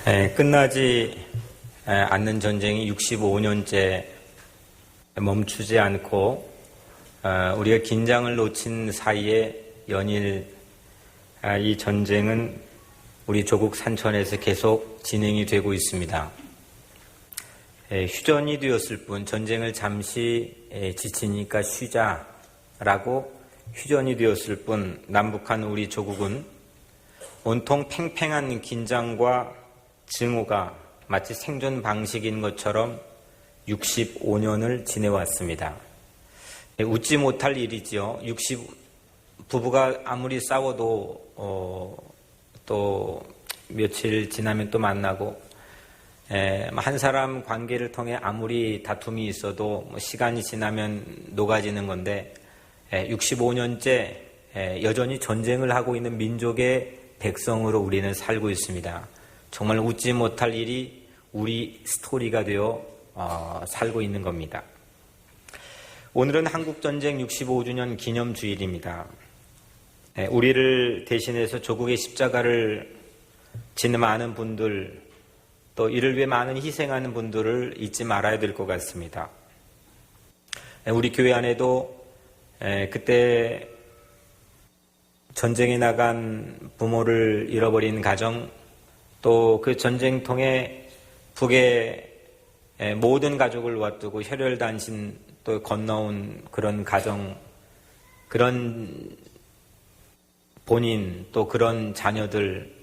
끝나지 않는 전쟁이 65년째 멈추지 않고 우리가 긴장을 놓친 사이에 연일 이 전쟁은 우리 조국 산천에서 계속 진행이 되고 있습니다. 휴전이 되었을 뿐 전쟁을 잠시 지치니까 쉬자라고 휴전이 되었을 뿐 남북한 우리 조국은 온통 팽팽한 긴장과 증오가 마치 생존 방식인 것처럼 65년을 지내왔습니다. 웃지 못할 일이지요. 부부가 아무리 싸워도 또 며칠 지나면 또 만나고 한 사람 관계를 통해 아무리 다툼이 있어도 시간이 지나면 녹아지는 건데 65년째 여전히 전쟁을 하고 있는 민족의 백성으로 우리는 살고 있습니다. 정말 웃지 못할 일이 우리 스토리가 되어 살고 있는 겁니다. 오늘은 한국전쟁 65주년 기념주일입니다. 우리를 대신해서 조국의 십자가를 지는 많은 분들, 또 이를 위해 많은 희생하는 분들을 잊지 말아야 될 것 같습니다. 우리 교회 안에도 그때 전쟁에 나간 부모를 잃어버린 가정, 또 그 전쟁통에 북의 모든 가족을 와두고 혈혈단신 또 건너온 그런 가정, 그런 본인 또 그런 자녀들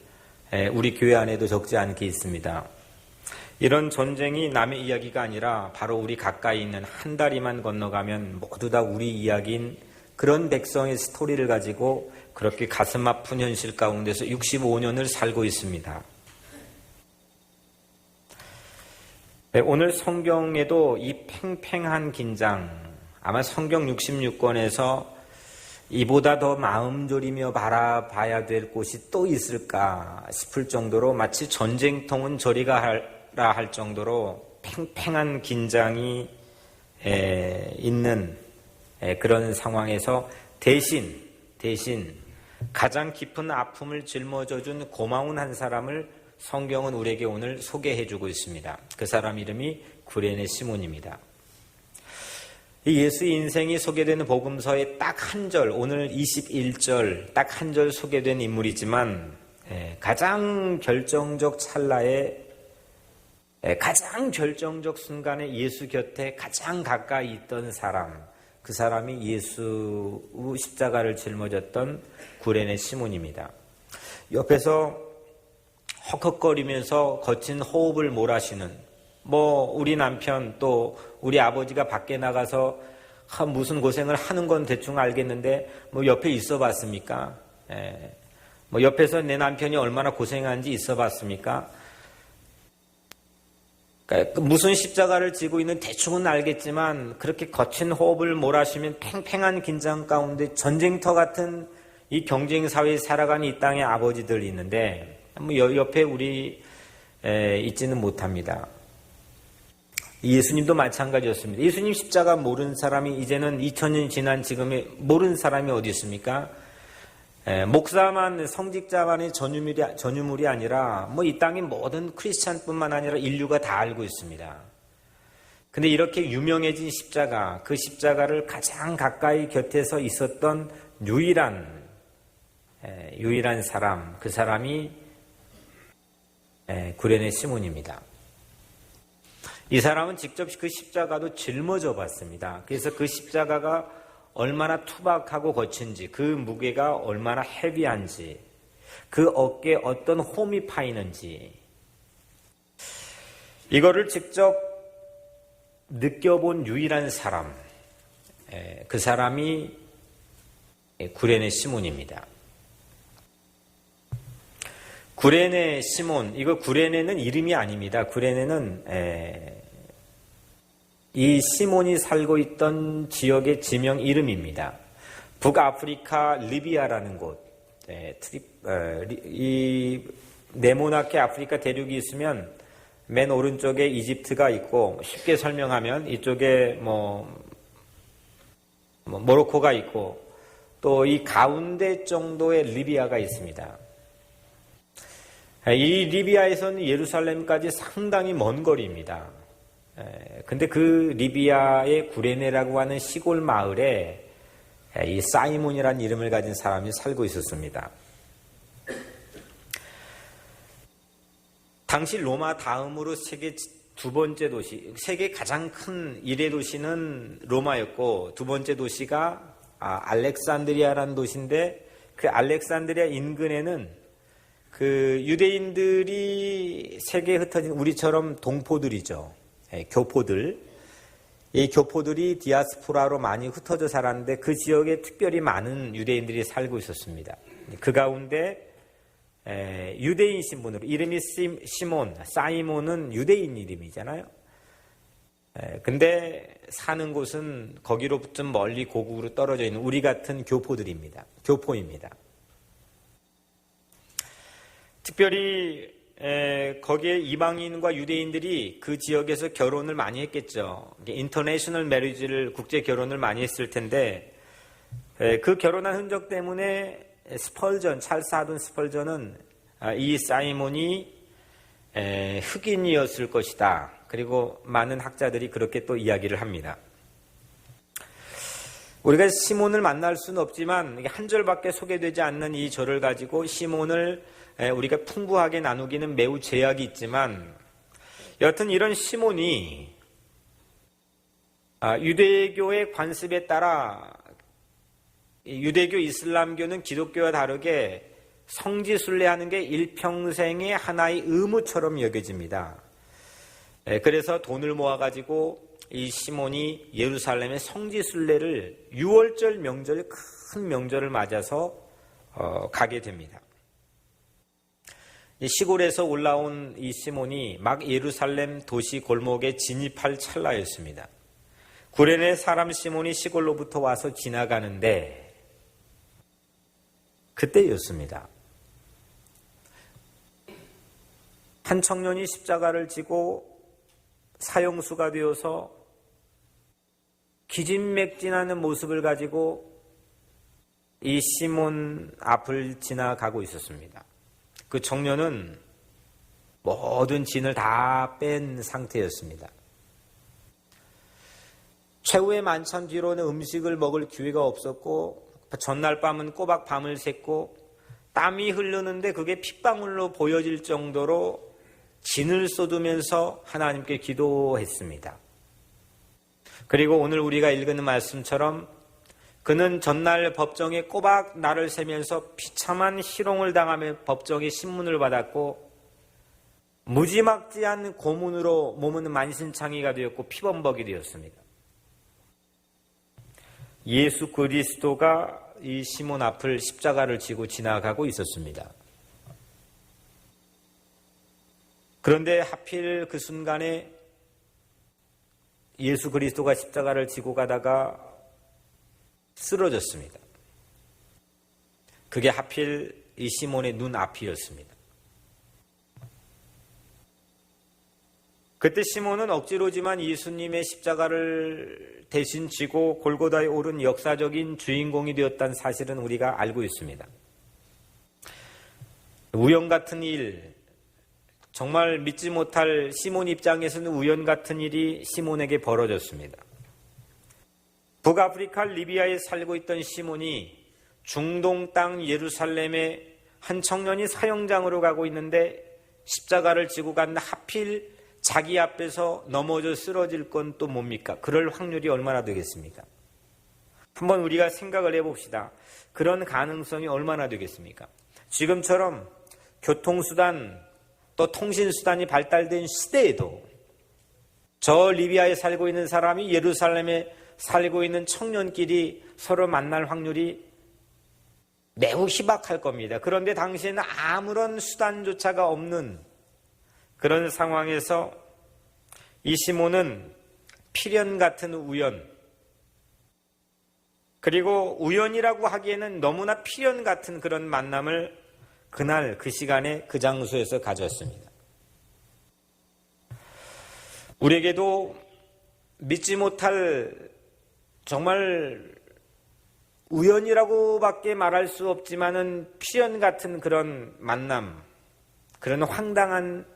우리 교회 안에도 적지 않게 있습니다. 이런 전쟁이 남의 이야기가 아니라 바로 우리 가까이 있는 한 다리만 건너가면 모두 다 우리 이야기인 그런 백성의 스토리를 가지고 그렇게 가슴 아픈 현실 가운데서 65년을 살고 있습니다. 오늘 성경에도 이 팽팽한 긴장, 아마 성경 66권에서 이보다 더 마음 졸이며 바라봐야 될 곳이 또 있을까 싶을 정도로 마치 전쟁통은 저리가 하라 할 정도로 팽팽한 긴장이 있는 그런 상황에서 대신 가장 깊은 아픔을 짊어져준 고마운 한 사람을 성경은 우리에게 오늘 소개해주고 있습니다. 그 사람 이름이 구레네 시몬입니다. 예수의 인생이 소개되는 복음서의 딱 한 절, 오늘 21절 딱 한 절 소개된 인물이지만 가장 결정적 찰나에 가장 결정적 순간에 예수 곁에 가장 가까이 있던 사람, 그 사람이 예수 십자가를 짊어졌던 구레네 시몬입니다. 옆에서 헉헉거리면서 거친 호흡을 몰아쉬는 우리 남편 또 우리 아버지가 밖에 나가서 무슨 고생을 하는 건 대충 알겠는데 옆에 있어 봤습니까? 옆에서 내 남편이 얼마나 고생하는지 있어 봤습니까? 그러니까 무슨 십자가를 지고 있는 대충은 알겠지만 그렇게 거친 호흡을 몰아쉬면 팽팽한 긴장 가운데 전쟁터 같은 이 경쟁 사회에 살아가는 이 땅의 아버지들이 있는데 옆에 우리 있지는 못합니다. 예수님도 마찬가지였습니다. 예수님 십자가 모르는 사람이 이제는 2000년이 지난 지금에 모르는 사람이 어디 있습니까? 목사만 성직자만의 전유물이 아니라 이 땅의 모든 크리스찬뿐만 아니라 인류가 다 알고 있습니다. 근데 이렇게 유명해진 십자가, 그 십자가를 가장 가까이 곁에서 있었던 유일한 사람, 그 사람이 구레네 시몬입니다. 이 사람은 직접 그 십자가도 짊어져 봤습니다. 그래서 그 십자가가 얼마나 투박하고 거친지, 그 무게가 얼마나 헤비한지, 그 어깨에 어떤 홈이 파이는지 이거를 직접 느껴본 유일한 사람, 그 사람이 구레네 시몬입니다. 구레네 시몬, 이거 구레네는 이름이 아닙니다. 구레네는 이 시몬이 살고 있던 지역의 지명 이름입니다. 북아프리카 리비아라는 곳, 이 네모나게 아프리카 대륙이 있으면 맨 오른쪽에 이집트가 있고 쉽게 설명하면 이쪽에 모로코가 있고 또 이 가운데 정도의 리비아가 있습니다. 이 리비아에서는 예루살렘까지 상당히 먼 거리입니다. 근데 그 리비아의 구레네라고 하는 시골 마을에 이 사이몬이라는 이름을 가진 사람이 살고 있었습니다. 당시 로마 다음으로 세계 두 번째 도시, 세계 가장 큰 일의 도시는 로마였고, 두 번째 도시가 알렉산드리아라는 도시인데, 그 알렉산드리아 인근에는 그 유대인들이 세계에 흩어진 우리처럼 동포들이죠. 교포들. 이 교포들이 디아스포라로 많이 흩어져 살았는데 그 지역에 특별히 많은 유대인들이 살고 있었습니다. 그 가운데 유대인 신분으로 이름이 시몬, 사이몬은 유대인 이름이잖아요. 근데 사는 곳은 거기로부터 좀 멀리 고국으로 떨어져 있는 우리 같은 교포들입니다. 교포입니다. 특별히 거기에 이방인과 유대인들이 그 지역에서 결혼을 많이 했겠죠. 인터내셔널 매리지를 국제 결혼을 많이 했을 텐데 그 결혼한 흔적 때문에 스펄전, 찰스 하든 스펄전은 이 사이몬이 흑인이었을 것이다. 그리고 많은 학자들이 그렇게 또 이야기를 합니다. 우리가 시몬을 만날 수는 없지만 한 절밖에 소개되지 않는 이 절을 가지고 시몬을 우리가 풍부하게 나누기는 매우 제약이 있지만 여튼 이런 시몬이 유대교의 관습에 따라 유대교 이슬람교는 기독교와 다르게 성지순례하는 게 일평생의 하나의 의무처럼 여겨집니다. 그래서 돈을 모아가지고 이 시몬이 예루살렘의 성지순례를 6월절 명절, 큰 명절을 맞아서 가게 됩니다. 시골에서 올라온 이 시몬이 막 예루살렘 도시 골목에 진입할 찰나였습니다. 구레네 사람 시몬이 시골로부터 와서 지나가는데 그때였습니다. 한 청년이 십자가를 지고 사형수가 되어서 기진맥진하는 모습을 가지고 이 시몬 앞을 지나가고 있었습니다. 그 청년은 모든 진을 다 뺀 상태였습니다. 최후의 만찬 뒤로는 음식을 먹을 기회가 없었고 전날 밤은 꼬박 밤을 샜고 땀이 흐르는데 그게 핏방울로 보여질 정도로 진을 쏟으면서 하나님께 기도했습니다. 그리고 오늘 우리가 읽은 말씀처럼 그는 전날 법정에 꼬박 날을 새면서 비참한 희롱을 당하며 법정에 신문을 받았고 무지막지한 고문으로 몸은 만신창이가 되었고 피범벅이 되었습니다. 예수 그리스도가 이 시몬 앞을 십자가를 지고 지나가고 있었습니다. 그런데 하필 그 순간에 예수 그리스도가 십자가를 지고 가다가 쓰러졌습니다. 그게 하필 이 시몬의 눈 앞이었습니다. 그때 시몬은 억지로지만 예수님의 십자가를 대신 지고 골고다에 오른 역사적인 주인공이 되었다는 사실은 우리가 알고 있습니다. 우연 같은 일, 정말 믿지 못할 시몬 입장에서는 우연 같은 일이 시몬에게 벌어졌습니다. 북아프리카 리비아에 살고 있던 시몬이 중동 땅 예루살렘에 한 청년이 사형장으로 가고 있는데 십자가를 지고 갔는데 하필 자기 앞에서 넘어져 쓰러질 건 또 뭡니까? 그럴 확률이 얼마나 되겠습니까? 한번 우리가 생각을 해봅시다. 그런 가능성이 얼마나 되겠습니까? 지금처럼 교통수단 또 통신수단이 발달된 시대에도 저 리비아에 살고 있는 사람이 예루살렘에 살고 있는 청년끼리 서로 만날 확률이 매우 희박할 겁니다. 그런데 당시에는 아무런 수단조차가 없는 그런 상황에서 이 시몬은 필연 같은 우연, 그리고 우연이라고 하기에는 너무나 필연 같은 그런 만남을 그날 그 시간에 그 장소에서 가졌습니다. 우리에게도 믿지 못할 정말 우연이라고밖에 말할 수 없지만은 필연 같은 그런 만남, 그런 황당한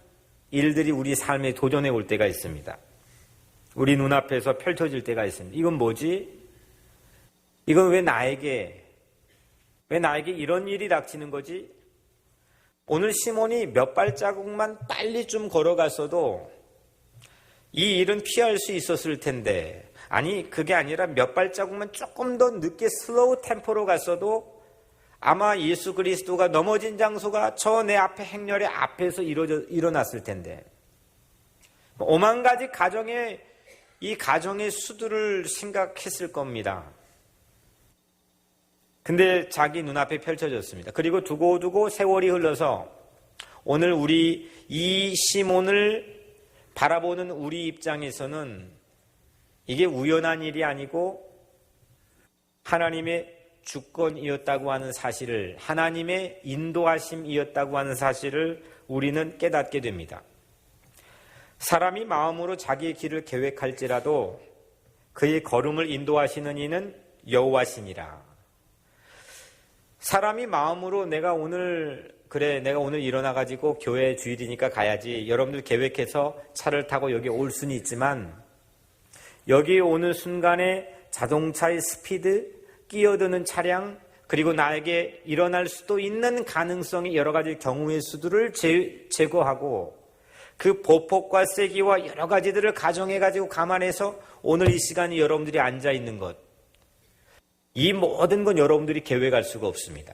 일들이 우리 삶에 도전해 올 때가 있습니다. 우리 눈앞에서 펼쳐질 때가 있습니다. 이건 뭐지? 이건 왜 나에게 이런 일이 닥치는 거지? 오늘 시몬이 몇 발자국만 빨리 좀 걸어갔어도 이 일은 피할 수 있었을 텐데, 아니 그게 아니라 몇 발자국만 조금 더 늦게 슬로우 템포로 갔어도 아마 예수 그리스도가 넘어진 장소가 저 내 앞에 행렬의 앞에서 일어났을 텐데, 오만 가지 이 가정의 수두를 생각했을 겁니다. 근데 자기 눈앞에 펼쳐졌습니다. 그리고 두고두고 세월이 흘러서 오늘 우리 이 시몬을 바라보는 우리 입장에서는 이게 우연한 일이 아니고 하나님의 주권이었다고 하는 사실을, 하나님의 인도하심이었다고 하는 사실을 우리는 깨닫게 됩니다. 사람이 마음으로 자기의 길을 계획할지라도 그의 걸음을 인도하시는 이는 여호와시니라. 사람이 마음으로 내가 오늘 일어나가지고 교회 주일이니까 가야지, 여러분들 계획해서 차를 타고 여기 올 수는 있지만, 여기 오는 순간에 자동차의 스피드, 끼어드는 차량, 그리고 나에게 일어날 수도 있는 가능성이 여러 가지 경우의 수들을 제거하고 그 보폭과 세기와 여러 가지들을 가정해가지고 감안해서 오늘 이 시간에 여러분들이 앉아있는 것, 이 모든 건 여러분들이 계획할 수가 없습니다.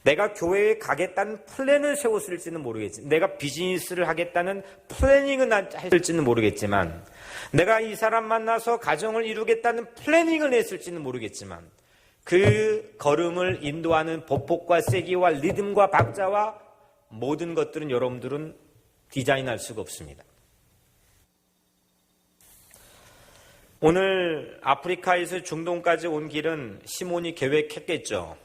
내가 교회에 가겠다는 플랜을 세웠을지는 모르겠지만, 내가 비즈니스를 하겠다는 플래닝은 했을지는 모르겠지만, 내가 이 사람 만나서 가정을 이루겠다는 플래닝을 했을지는 모르겠지만, 그 걸음을 인도하는 보폭과 세기와 리듬과 박자와 모든 것들은 여러분들은 디자인할 수가 없습니다. 오늘 아프리카에서 중동까지 온 길은 시몬이 계획했겠죠.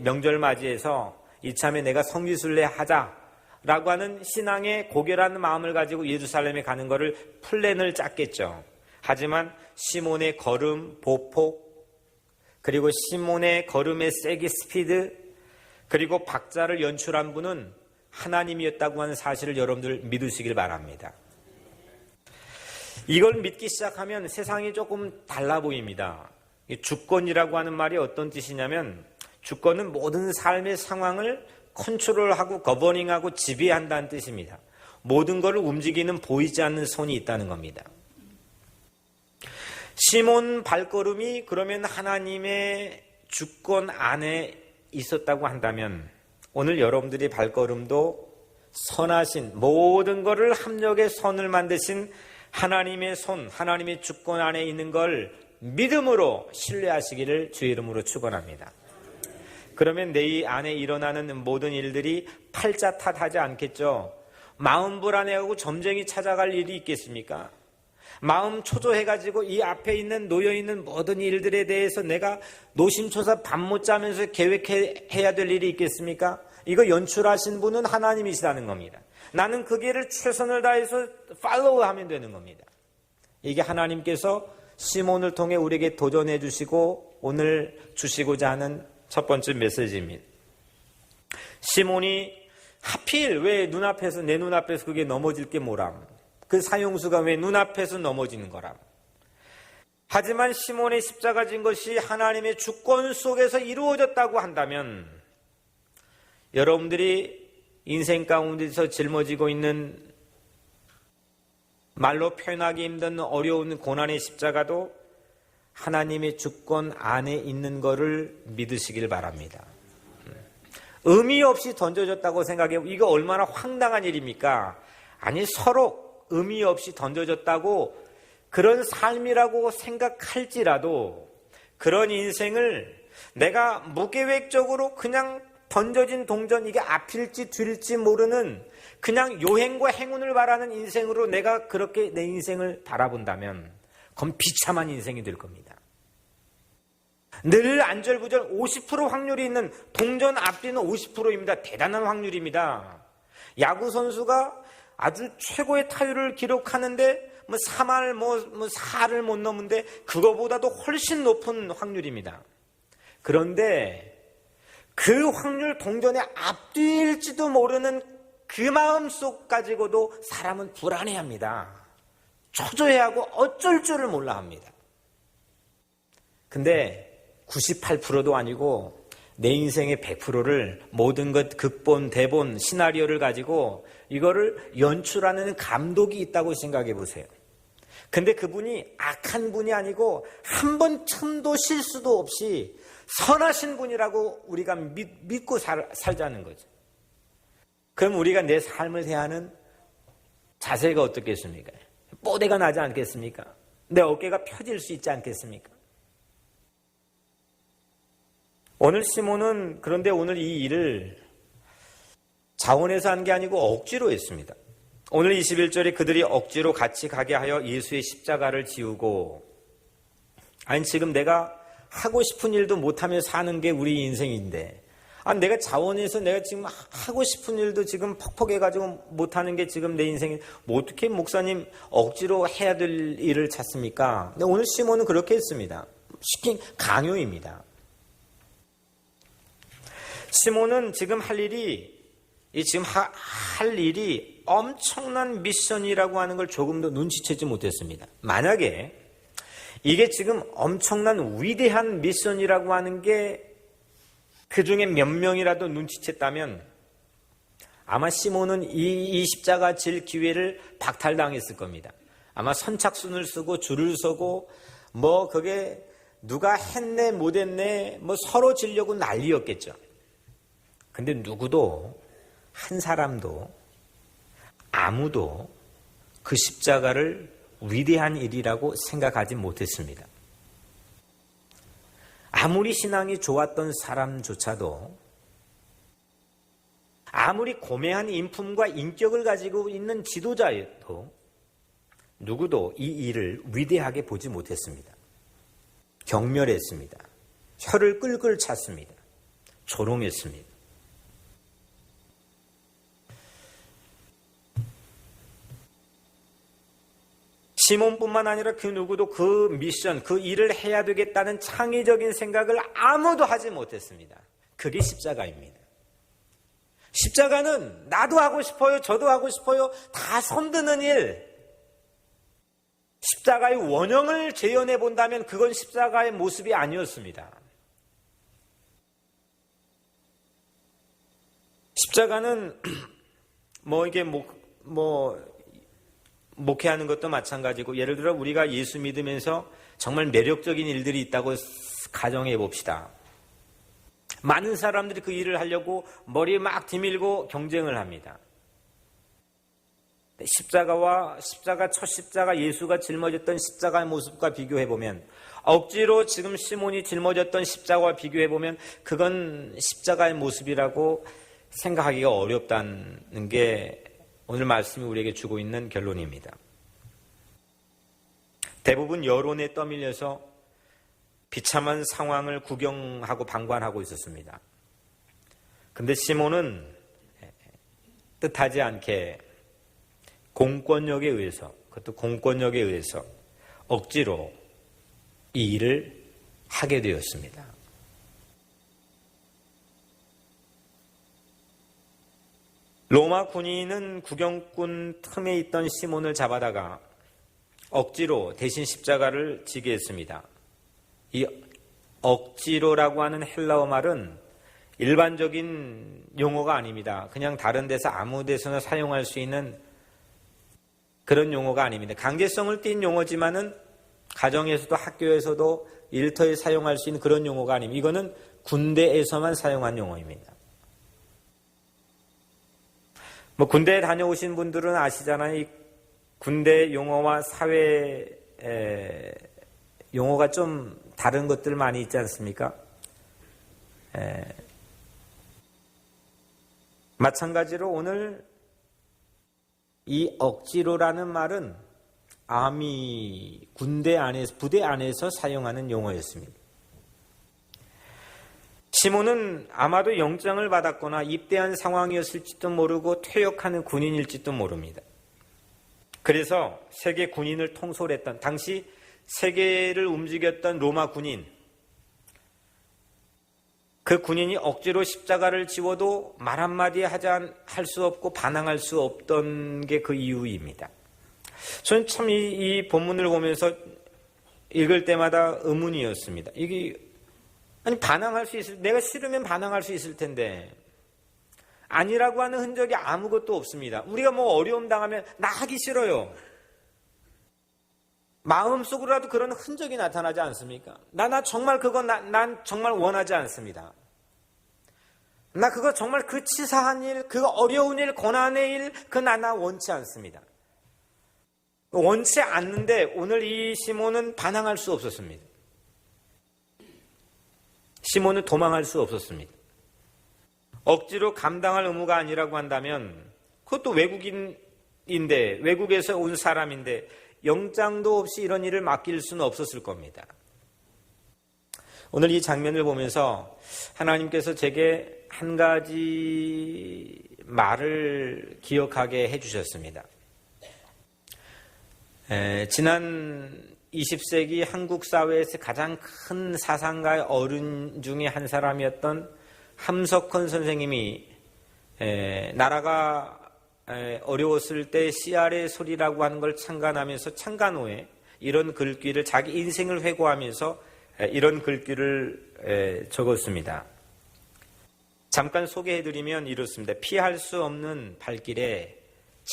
명절 맞이해서 이참에 내가 성지순례 하자라고 하는 신앙의 고결한 마음을 가지고 예루살렘에 가는 것을 플랜을 짰겠죠. 하지만 시몬의 걸음, 보폭, 그리고 시몬의 걸음의 세기, 스피드, 그리고 박자를 연출한 분은 하나님이었다고 하는 사실을 여러분들 믿으시길 바랍니다. 이걸 믿기 시작하면 세상이 조금 달라 보입니다. 주권이라고 하는 말이 어떤 뜻이냐면, 주권은 모든 삶의 상황을 컨트롤하고 거버닝하고 지배한다는 뜻입니다. 모든 것을 움직이는 보이지 않는 손이 있다는 겁니다. 시몬 발걸음이 그러면 하나님의 주권 안에 있었다고 한다면, 오늘 여러분들의 발걸음도 선하신, 모든 것을 합력의 선을 만드신 하나님의 손, 하나님의 주권 안에 있는 걸 믿음으로 신뢰하시기를 주의 이름으로 축원합니다. 그러면 내 안에 일어나는 모든 일들이 팔자 탓하지 않겠죠. 마음 불안해하고 점쟁이 찾아갈 일이 있겠습니까? 마음 초조해가지고 이 앞에 있는 놓여있는 모든 일들에 대해서 내가 노심초사 밤 못 자면서 계획해야 될 일이 있겠습니까? 이거 연출하신 분은 하나님이시라는 겁니다. 나는 그 길을 최선을 다해서 팔로우하면 되는 겁니다. 이게 하나님께서 시몬을 통해 우리에게 도전해 주시고 오늘 주시고자 하는 첫 번째 메시지입니다. 시몬이 하필 왜 눈앞에서, 내 눈앞에서 그게 넘어질 게 뭐람, 그 사형수가 왜 눈앞에서 넘어지는 거람. 하지만 시몬의 십자가 진 것이 하나님의 주권 속에서 이루어졌다고 한다면, 여러분들이 인생 가운데서 짊어지고 있는 말로 표현하기 힘든 어려운 고난의 십자가도 하나님의 주권 안에 있는 것을 믿으시길 바랍니다. 의미 없이 던져졌다고 생각해, 이거 얼마나 황당한 일입니까? 아니, 서로 의미 없이 던져졌다고 그런 삶이라고 생각할지라도, 그런 인생을 내가 무계획적으로 그냥 던져진 동전, 이게 앞일지 뒤일지 모르는 그냥 요행과 행운을 바라는 인생으로 내가 그렇게 내 인생을 바라본다면 그건 비참한 인생이 될 겁니다. 늘 안절부절 50% 확률이 있는, 동전 앞뒤는 50%입니다. 대단한 확률입니다. 야구 선수가 아주 최고의 타율을 기록하는데 3할 4를 못 넘는데 그거보다도 훨씬 높은 확률입니다. 그런데 그 확률, 동전의 앞뒤일지도 모르는 그 마음속 가지고도 사람은 불안해합니다. 초조해하고 어쩔 줄을 몰라 합니다. 근데 98%도 아니고 내 인생의 100%를 모든 것 극본, 대본, 시나리오를 가지고 이거를 연출하는 감독이 있다고 생각해 보세요. 근데 그분이 악한 분이 아니고 한 번 틈도 실수도 없이 선하신 분이라고 우리가 믿고 살자는 거죠. 그럼 우리가 내 삶을 대하는 자세가 어떻겠습니까? 뽀대가 나지 않겠습니까? 내 어깨가 펴질 수 있지 않겠습니까? 오늘 시몬은 그런데 오늘 이 일을 자원해서 한 게 아니고 억지로 했습니다. 오늘 21절에 그들이 억지로 같이 가게 하여 예수의 십자가를 지우고, 아니 지금 내가 하고 싶은 일도 못하며 사는 게 우리 인생인데, 내가 자원해서 내가 지금 하고 싶은 일도 지금 퍽퍽해가지고 못하는 게 지금 내 인생이, 뭐 어떻게 목사님 억지로 해야 될 일을 찾습니까? 근데 오늘 시몬은 그렇게 했습니다. 시킨 강요입니다. 시몬은 지금 할 일이 엄청난 미션이라고 하는 걸 조금도 눈치채지 못했습니다. 만약에 이게 지금 엄청난 위대한 미션이라고 하는 게 그 중에 몇 명이라도 눈치챘다면 아마 시몬은 이 십자가 질 기회를 박탈당했을 겁니다. 아마 선착순을 쓰고 줄을 서고 뭐 그게 누가 했네 못했네 뭐 서로 지려고 난리였겠죠. 근데 누구도 한 사람도 아무도 그 십자가를 위대한 일이라고 생각하지 못했습니다. 아무리 신앙이 좋았던 사람조차도, 아무리 고매한 인품과 인격을 가지고 있는 지도자여도 누구도 이 일을 위대하게 보지 못했습니다. 경멸했습니다. 혀를 끌끌 찼습니다. 조롱했습니다. 시몬뿐만 아니라 그 누구도 그 미션, 그 일을 해야 되겠다는 창의적인 생각을 아무도 하지 못했습니다. 그게 십자가입니다. 십자가는 나도 하고 싶어요, 저도 하고 싶어요, 다 손드는 일. 십자가의 원형을 재현해 본다면 그건 십자가의 모습이 아니었습니다. 십자가는 목회하는 것도 마찬가지고, 예를 들어 우리가 예수 믿으면서 정말 매력적인 일들이 있다고 가정해 봅시다. 많은 사람들이 그 일을 하려고 머리에 막 뒤밀고 경쟁을 합니다. 첫 십자가 예수가 짊어졌던 십자가의 모습과 비교해 보면, 억지로 지금 시몬이 짊어졌던 십자가와 비교해 보면 그건 십자가의 모습이라고 생각하기가 어렵다는 게 오늘 말씀이 우리에게 주고 있는 결론입니다. 대부분 여론에 떠밀려서 비참한 상황을 구경하고 방관하고 있었습니다. 그런데 시몬은 뜻하지 않게 공권력에 의해서, 그것도 공권력에 의해서 억지로 이 일을 하게 되었습니다. 로마 군인은 구경꾼 틈에 있던 시몬을 잡아다가 억지로 대신 십자가를 지게 했습니다. 이 억지로라고 하는 헬라어 말은 일반적인 용어가 아닙니다. 그냥 다른 데서 아무 데서나 사용할 수 있는 그런 용어가 아닙니다. 강제성을 띈 용어지만은 가정에서도 학교에서도 일터에 사용할 수 있는 그런 용어가 아닙니다. 이거는 군대에서만 사용한 용어입니다. 군대에 다녀오신 분들은 아시잖아요. 이 군대 용어와 사회 용어가 좀 다른 것들 많이 있지 않습니까? 마찬가지로 오늘 이 억지로라는 말은 아미 군대 안에서, 부대 안에서 사용하는 용어였습니다. 시몬은 아마도 영장을 받았거나 입대한 상황이었을지도 모르고 퇴역하는 군인일지도 모릅니다. 그래서 세계 군인을 통솔했던, 당시 세계를 움직였던 로마 군인, 그 군인이 억지로 십자가를 지워도 말 한마디 할 수 없고 반항할 수 없던 게 그 이유입니다. 저는 참 이 본문을 보면서 읽을 때마다 의문이었습니다. 이게 아니 반항할 수 있을, 내가 싫으면 반항할 수 있을 텐데 아니라고 하는 흔적이 아무것도 없습니다. 우리가 뭐 어려움 당하면 나 하기 싫어요. 마음속으로라도 그런 흔적이 나타나지 않습니까? 나 정말 그거 난 정말 원하지 않습니다. 나 그거 정말 그 치사한 일, 그 어려운 일, 고난의 일, 나 원치 않습니다. 원치 않는데 오늘 이 시몬은 반항할 수 없었습니다. 시몬은 도망할 수 없었습니다. 억지로 감당할 의무가 아니라고 한다면 그것도 외국인인데 외국에서 온 사람인데 영장도 없이 이런 일을 맡길 수는 없었을 겁니다. 오늘 이 장면을 보면서 하나님께서 제게 한 가지 말을 기억하게 해주셨습니다. 지난 20세기 한국 사회에서 가장 큰 사상가의 어른 중에 한 사람이었던 함석헌 선생님이 나라가 어려웠을 때 씨알의 소리라고 하는 걸 창간하면서 창간 후에 이런 글귀를 자기 인생을 회고하면서 이런 글귀를 적었습니다. 잠깐 소개해드리면 이렇습니다. 피할 수 없는 발길에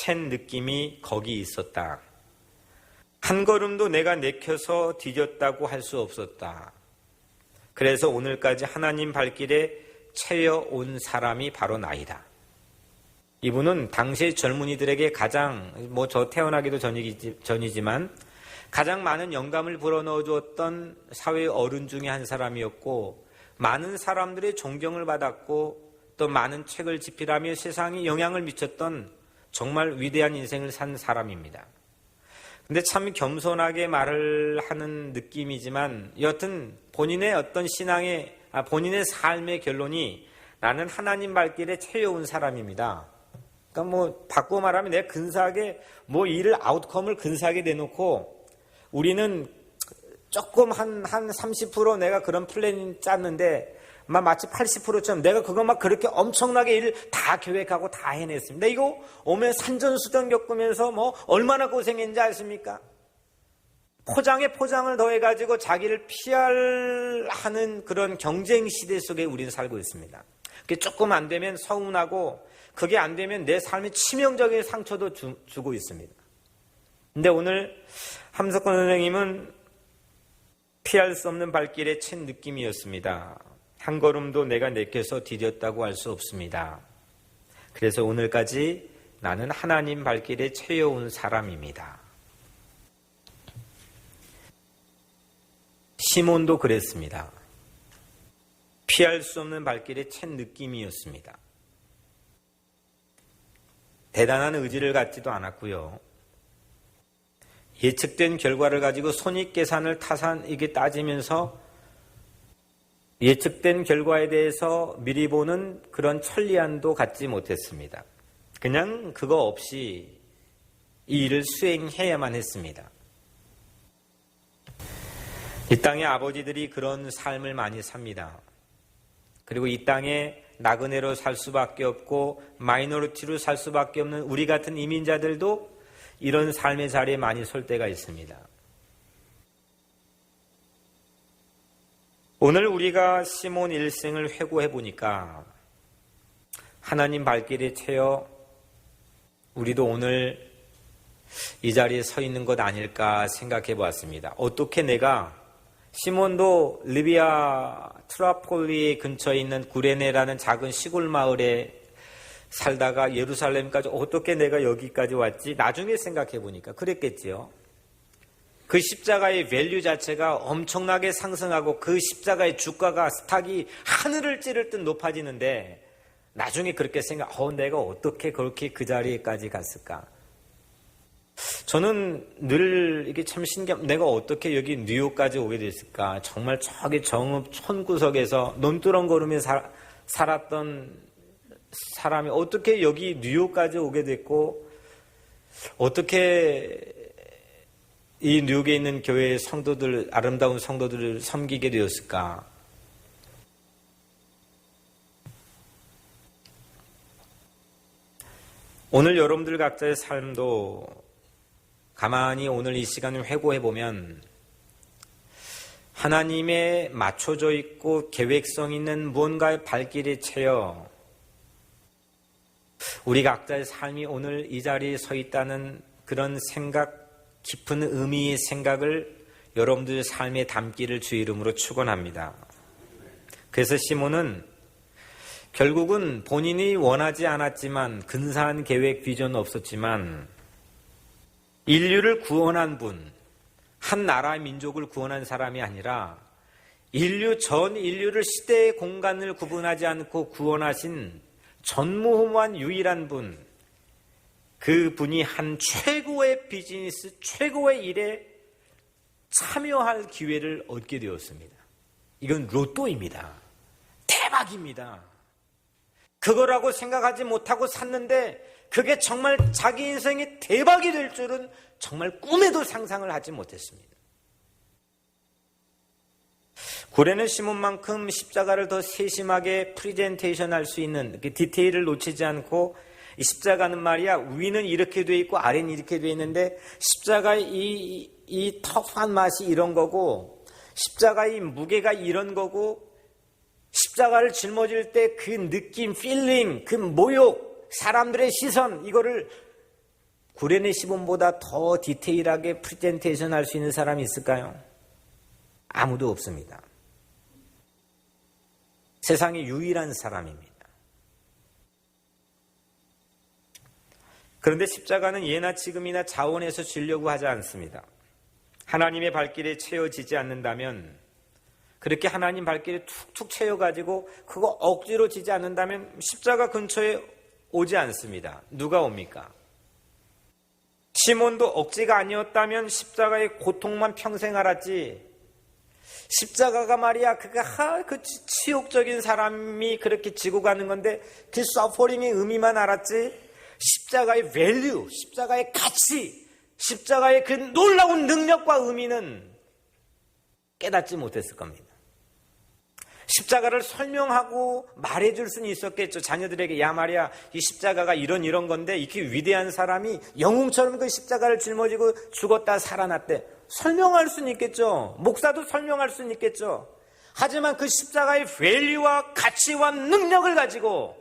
챈 느낌이 거기 있었다. 한 걸음도 내가 내켜서 뒤졌다고 할 수 없었다. 그래서 오늘까지 하나님 발길에 채여온 사람이 바로 나이다. 이분은 당시 젊은이들에게 가장 저 태어나기도 전이지만 가장 많은 영감을 불어넣어 주었던 사회의 어른 중에 한 사람이었고 많은 사람들의 존경을 받았고 또 많은 책을 집필하며 세상에 영향을 미쳤던 정말 위대한 인생을 산 사람입니다. 근데 참 겸손하게 말을 하는 느낌이지만 여하튼 본인의 어떤 본인의 삶의 결론이 나는 하나님 발길에 채여온 사람입니다. 그러니까 바꾸어 말하면 내가 근사하게 일을 아웃컴을 근사하게 내놓고 우리는 조금 한 30% 내가 그런 플랜 짰는데 마치 80%처럼 내가 그거 그렇게 엄청나게 일을 다 계획하고 다 해냈습니다. 이거 오면 산전수전 겪으면서 얼마나 고생했는지 아십니까? 포장에 포장을 더해가지고 자기를 하는 그런 경쟁 시대 속에 우리는 살고 있습니다. 그게 조금 안 되면 서운하고 그게 안 되면 내 삶에 치명적인 상처도 주고 있습니다. 근데 오늘 함석헌 선생님은 피할 수 없는 발길에 챈 느낌이었습니다. 한 걸음도 내가 내켜서 디뎠다고 할 수 없습니다. 그래서 오늘까지 나는 하나님 발길에 채여온 사람입니다. 시몬도 그랬습니다. 피할 수 없는 발길에 챈 느낌이었습니다. 대단한 의지를 갖지도 않았고요. 예측된 결과를 가지고 손익계산을 이게 따지면서 예측된 결과에 대해서 미리 보는 그런 천리안도 갖지 못했습니다. 그냥 그거 없이 이 일을 수행해야만 했습니다. 이 땅의 아버지들이 그런 삶을 많이 삽니다. 그리고 이 땅에 나그네로 살 수밖에 없고 마이너리티로 살 수밖에 없는 우리 같은 이민자들도 이런 삶의 자리에 많이 설 때가 있습니다. 오늘 우리가 시몬 일생을 회고해 보니까 하나님 발길에 채여 우리도 오늘 이 자리에 서 있는 것 아닐까 생각해 보았습니다. 어떻게 내가 시몬도 리비아 트라폴리 근처에 있는 구레네라는 작은 시골 마을에 살다가 예루살렘까지 어떻게 내가 여기까지 왔지? 나중에 생각해 보니까 그랬겠지요. 그 십자가의 밸류 자체가 엄청나게 상승하고 그 십자가의 주가가 스탁이 하늘을 찌를 듯 높아지는데 나중에 그렇게 내가 어떻게 그렇게 그 자리에까지 갔을까? 저는 늘 이게 참 내가 어떻게 여기 뉴욕까지 오게 됐을까? 정말 저기 정읍 촌구석에서 논두렁거리며 살았던 사람이 어떻게 여기 뉴욕까지 오게 됐고 어떻게 이 뉴욕에 있는 교회의 성도들, 아름다운 성도들을 섬기게 되었을까? 오늘 여러분들 각자의 삶도 가만히 오늘 이 시간을 회고해 보면 하나님의 맞춰져 있고 계획성 있는 무언가의 발길에 채여 우리 각자의 삶이 오늘 이 자리에 서 있다는 그런 생각, 깊은 의미의 생각을 여러분들 삶에 담기를 주의 이름으로 축원합니다. 그래서 시몬은 결국은 본인이 원하지 않았지만 근사한 계획, 비전은 없었지만 인류를 구원한 분, 한 나라의 민족을 구원한 사람이 아니라 전 인류를 시대의 공간을 구분하지 않고 구원하신 전무후무한 유일한 분, 그 분이 한 최고의 비즈니스, 최고의 일에 참여할 기회를 얻게 되었습니다. 이건 로또입니다. 대박입니다. 그거라고 생각하지 못하고 샀는데 그게 정말 자기 인생의 대박이 될 줄은 정말 꿈에도 상상을 하지 못했습니다. 구레네 시몬만큼 십자가를 더 세심하게 프리젠테이션 할 수 있는 디테일을 놓치지 않고 이 십자가는 말이야 위는 이렇게 돼 있고 아래는 이렇게 돼 있는데 십자가의 이 터프한 맛이 이런 거고 십자가의 무게가 이런 거고 십자가를 짊어질 때 그 느낌, 필링, 그 모욕, 사람들의 시선 이거를 구레네 시몬보다 더 디테일하게 프레젠테이션 할 수 있는 사람이 있을까요? 아무도 없습니다. 세상에 유일한 사람입니다. 그런데 십자가는 예나 지금이나 자원해서 지려고 하지 않습니다. 하나님의 발길에 채워지지 않는다면 그렇게 하나님 발길에 툭툭 채워가지고 그거 억지로 지지 않는다면 십자가 근처에 오지 않습니다. 누가 옵니까? 시몬도 억지가 아니었다면 십자가의 고통만 평생 알았지. 십자가가 말이야 그 치욕적인 사람이 그렇게 지고 가는 건데 그 서퍼링의 의미만 알았지. 십자가의 밸류, 십자가의 가치, 십자가의 그 놀라운 능력과 의미는 깨닫지 못했을 겁니다. 십자가를 설명하고 말해줄 수는 있었겠죠. 자녀들에게 야 말이야 이 십자가가 이런 건데 이렇게 위대한 사람이 영웅처럼 그 십자가를 짊어지고 죽었다 살아났대. 설명할 수는 있겠죠. 목사도 설명할 수는 있겠죠. 하지만 그 십자가의 밸류와 가치와 능력을 가지고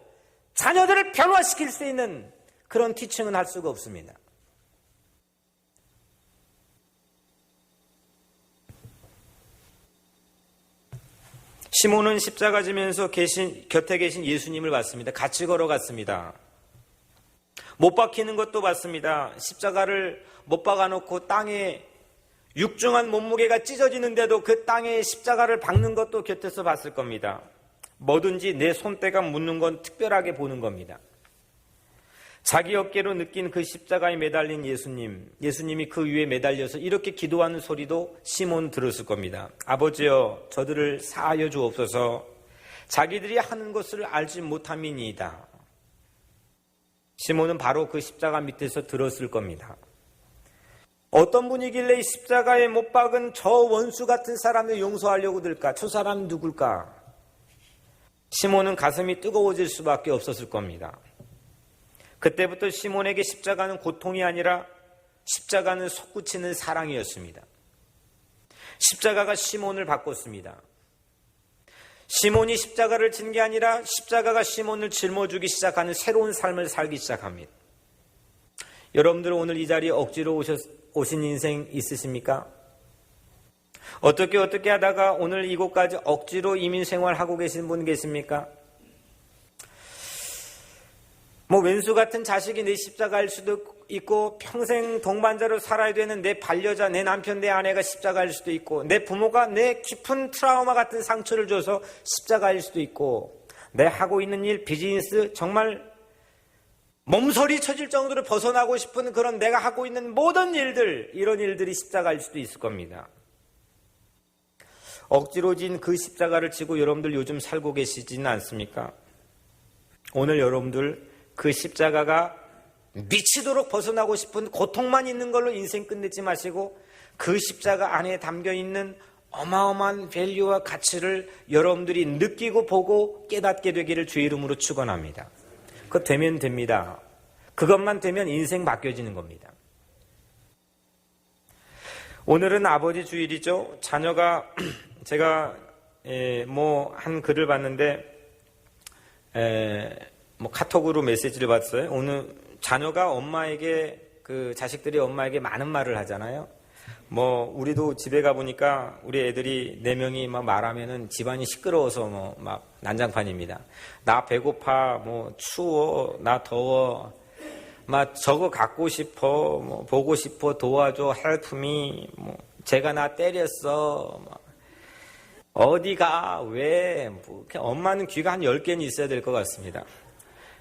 자녀들을 변화시킬 수 있는 그런 티칭은 할 수가 없습니다. 시몬은 십자가 지면서 곁에 계신 예수님을 봤습니다. 같이 걸어갔습니다. 못 박히는 것도 봤습니다. 십자가를 못 박아놓고 땅에 육중한 몸무게가 찢어지는데도 그 땅에 십자가를 박는 것도 곁에서 봤을 겁니다. 뭐든지 내 손때가 묻는 건 특별하게 보는 겁니다. 자기 어깨로 느낀 그 십자가에 매달린 예수님이 그 위에 매달려서 이렇게 기도하는 소리도 시몬 들었을 겁니다. 아버지여 저들을 사하여 주옵소서. 자기들이 하는 것을 알지 못함이니이다. 시몬은 바로 그 십자가 밑에서 들었을 겁니다. 어떤 분이길래 이 십자가에 못 박은 저 원수 같은 사람을 용서하려고 들까? 저 사람이 누굴까? 시몬은 가슴이 뜨거워질 수밖에 없었을 겁니다. 그때부터 시몬에게 십자가는 고통이 아니라 십자가는 솟구치는 사랑이었습니다. 십자가가 시몬을 바꿨습니다. 시몬이 십자가를 진 게 아니라 십자가가 시몬을 짊어주기 시작하는 새로운 삶을 살기 시작합니다. 여러분들 오늘 이 자리에 억지로 오신 인생 있으십니까? 어떻게 하다가 오늘 이곳까지 억지로 이민 생활하고 계신 분 계십니까? 왼수 같은 자식이 내 십자가일 수도 있고 평생 동반자로 살아야 되는 내 반려자, 내 남편, 내 아내가 십자가일 수도 있고 내 부모가 내 깊은 트라우마 같은 상처를 줘서 십자가일 수도 있고 내 하고 있는 일, 비즈니스 정말 몸서리 쳐질 정도로 벗어나고 싶은 그런 내가 하고 있는 모든 일들, 이런 일들이 십자가일 수도 있을 겁니다. 억지로 진 그 십자가를 지고 여러분들 요즘 살고 계시지는 않습니까? 오늘 여러분들 그 십자가가 미치도록 벗어나고 싶은 고통만 있는 걸로 인생 끝내지 마시고 그 십자가 안에 담겨있는 어마어마한 밸류와 가치를 여러분들이 느끼고 보고 깨닫게 되기를 주의 이름으로 축원합니다. 그거 되면 됩니다. 그것만 되면 인생 바뀌어지는 겁니다. 오늘은 아버지 주일이죠. 자녀가 제가 한 글을 봤는데 카톡으로 메시지를 받았어요. 오늘 자녀가 엄마에게 자식들이 엄마에게 많은 말을 하잖아요. 우리도 집에 가보니까 우리 애들이 4명이 막 말하면은 집안이 시끄러워서 막 난장판입니다. 나 배고파, 추워, 나 더워, 막 저거 갖고 싶어, 보고 싶어, 도와줘, 헬프미, 쟤가 나 때렸어, 어디가, 왜, 엄마는 귀가 한 10개는 있어야 될 것 같습니다.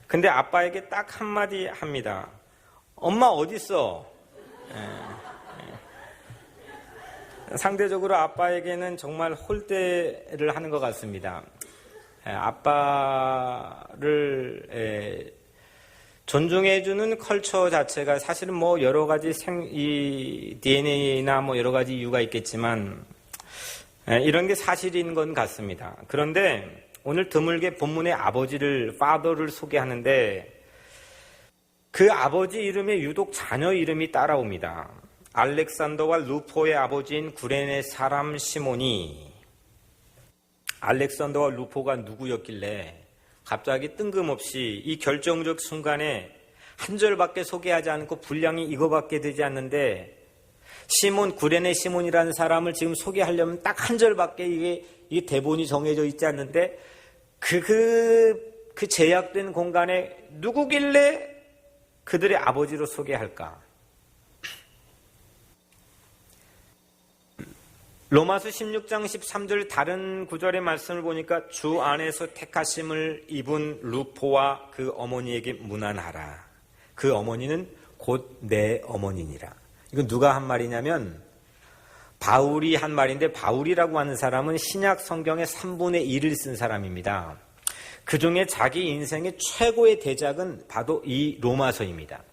근데 아빠에게 딱 한마디 합니다. 엄마 어딨어? 상대적으로 아빠에게는 정말 홀대를 하는 것 같습니다. 아빠를 존중해주는 컬처 자체가 사실은 여러 가지 이 DNA나 여러 가지 이유가 있겠지만 이런 게 사실인 건 같습니다. 그런데 오늘 드물게 본문의 아버지를, father를 소개하는데 그 아버지 이름에 유독 자녀 이름이 따라옵니다. 알렉산더와 루포의 아버지인 구레네 사람 시몬이, 알렉산더와 루포가 누구였길래 갑자기 뜬금없이 이 결정적 순간에 한 절밖에 소개하지 않고 분량이 이거밖에 되지 않는데 구레네 시몬이라는 사람을 지금 소개하려면 딱 한 절밖에 이게 대본이 정해져 있지 않는데 그 제약된 공간에 누구길래 그들의 아버지로 소개할까? 로마서 16장 13절 다른 구절의 말씀을 보니까 주 안에서 택하심을 입은 루포와 그 어머니에게 문안하라. 그 어머니는 곧 내 어머니니라. 이건 누가 한 말이냐면 바울이 한 말인데, 바울이라고 하는 사람은 신약 성경의 3분의 1을 쓴 사람입니다. 그중에 자기 인생의 최고의 대작은 바로 이 로마서입니다.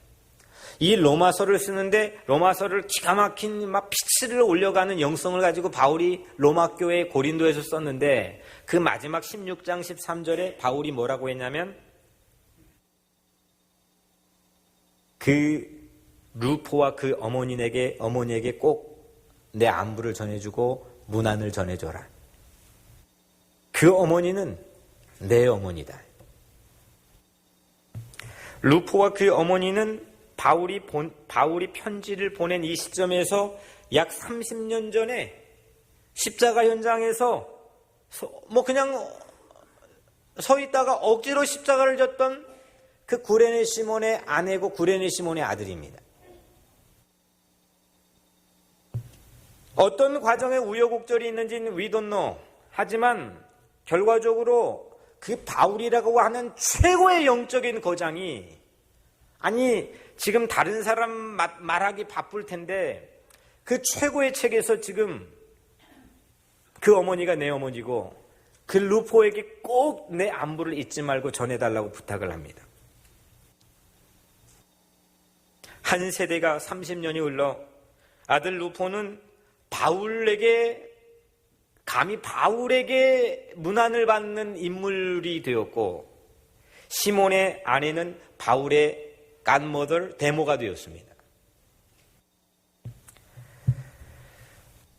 이 로마서를 쓰는데 로마서를 기가 막힌 피치를 올려가는 영성을 가지고 바울이 로마 교회 고린도에서 썼는데 그 마지막 16장 13절에 바울이 뭐라고 했냐면 그 루포와 그 어머니에게 꼭 내 안부를 전해주고 문안을 전해줘라. 그 어머니는 내 어머니다. 루포와 그 어머니는 바울이 편지를 보낸 이 시점에서 약 30년 전에 십자가 현장에서 그냥 서 있다가 억지로 십자가를 졌던 그 구레네 시몬의 아내고 구레네 시몬의 아들입니다. 어떤 과정에 우여곡절이 있는지는 we don't know. 하지만 결과적으로 그 바울이라고 하는 최고의 영적인 거장이, 아니 지금 다른 사람 말하기 바쁠 텐데 그 최고의 책에서 지금 그 어머니가 내 어머니고 그 루포에게 꼭 내 안부를 잊지 말고 전해달라고 부탁을 합니다. 한 세대가 30년이 흘러 아들 루포는 바울에게 문안을 받는 인물이 되었고, 시몬의 아내는 바울의 갓머더 데모가 되었습니다.